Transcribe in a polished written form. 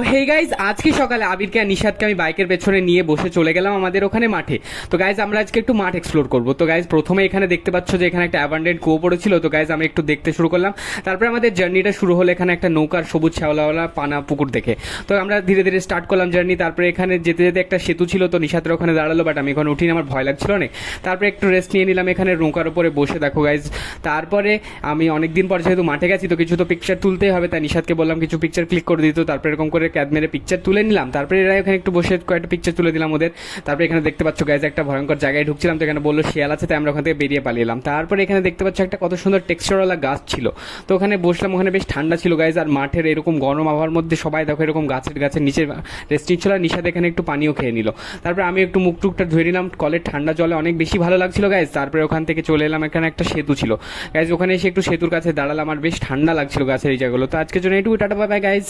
Hey guys, আজকে সকালে আবিরকে আর নিশাদকে আমি বাইকের পেছনে নিয়ে বসে চলে গেলাম আমাদের ওখানে মাঠে। তো গাইজ আমরা আজকে একটু মাঠ এক্সপ্লোর করবো। তো গাইজ প্রথমে এখানে দেখতে পাচ্ছ যে এখানে একটা অ্যাবান্ডেন্ট কুয়ো পড়েছিল। তো গাইজ আমি একটু দেখতে শুরু করলাম। তারপরে আমাদের জার্নিটা শুরু হলো এখানে একটা নৌকার সবুজ শ্যাওলাওয়ালা পানা পুকুর দেখে। তো আমরা ধীরে ধীরে স্টার্ট করলাম জার্নি। তারপরে এখানে যেতে যেতে একটা সেতু ছিল, তো নিশাদের ওখানে দাঁড়ালো, বাট আমি ওখানে উঠিনি, আমার ভয় লাগছিল অনেক। তারপরে একটু রেস্ট নিয়ে নিলাম এখানে নৌকার উপরে বসে। দেখো গাইজ, তারপরে আমি অনেকদিন পর যেহেতু মাঠে গেছি তো কিছু তো পিকচার তুলতেই হবে, তাই নিশাদকে বললাম কিছু পিকচার ক্লিক করে দিত। তারপরে এরকম করে ক্যাদ মেরে পিকচার তুলে নিলাম। তারপরে এরা এখানে একটু বসে কয়েকটা পিকচার তুলে দিলাম ওদের। তারপরে এখানে দেখতে পাচ্ছ গাইজ একটা ভয়ঙ্কর জায়গায় ঢুকছিলাম, তো এখানে বললো শিয়াল আছে, তাই আমরা ওখান থেকে বেরিয়ে পালিয়ে এলাম। তারপরে এখানে দেখতে পাচ্ছ একটা কত সুন্দর টেক্সচারওয়ালা গাছ ছিল, তো ওখানে বসলাম। ওখানে বেশ ঠান্ডা ছিল গাইজ, আর মাঠের এরকম গরম আবহাওয়ার মধ্যে সবাই দেখো এরকম গাছের নিচে রেস্ট নিচ্ছিল, আর নিশাদ এখানে একটু পানিও খেয়ে নিল। তারপরে আমি একটু মুখ টুকটা ধুয়ে নিলাম, কলের ঠান্ডা জলে অনেক বেশি ভালো লাগছিল গাইজ। তারপরে ওখান থেকে চলে এলাম, এখানে একটা সেতু ছিল গাইজ, ওখানে এসে একটু সেতুর কাছে দাঁড়ালাম, আর বেশ ঠান্ডা লাগছিল গাছের এই জায়গাগুলো। তো আজকের জন্য এইটুকু, টাটা বাই বাই গাইজ।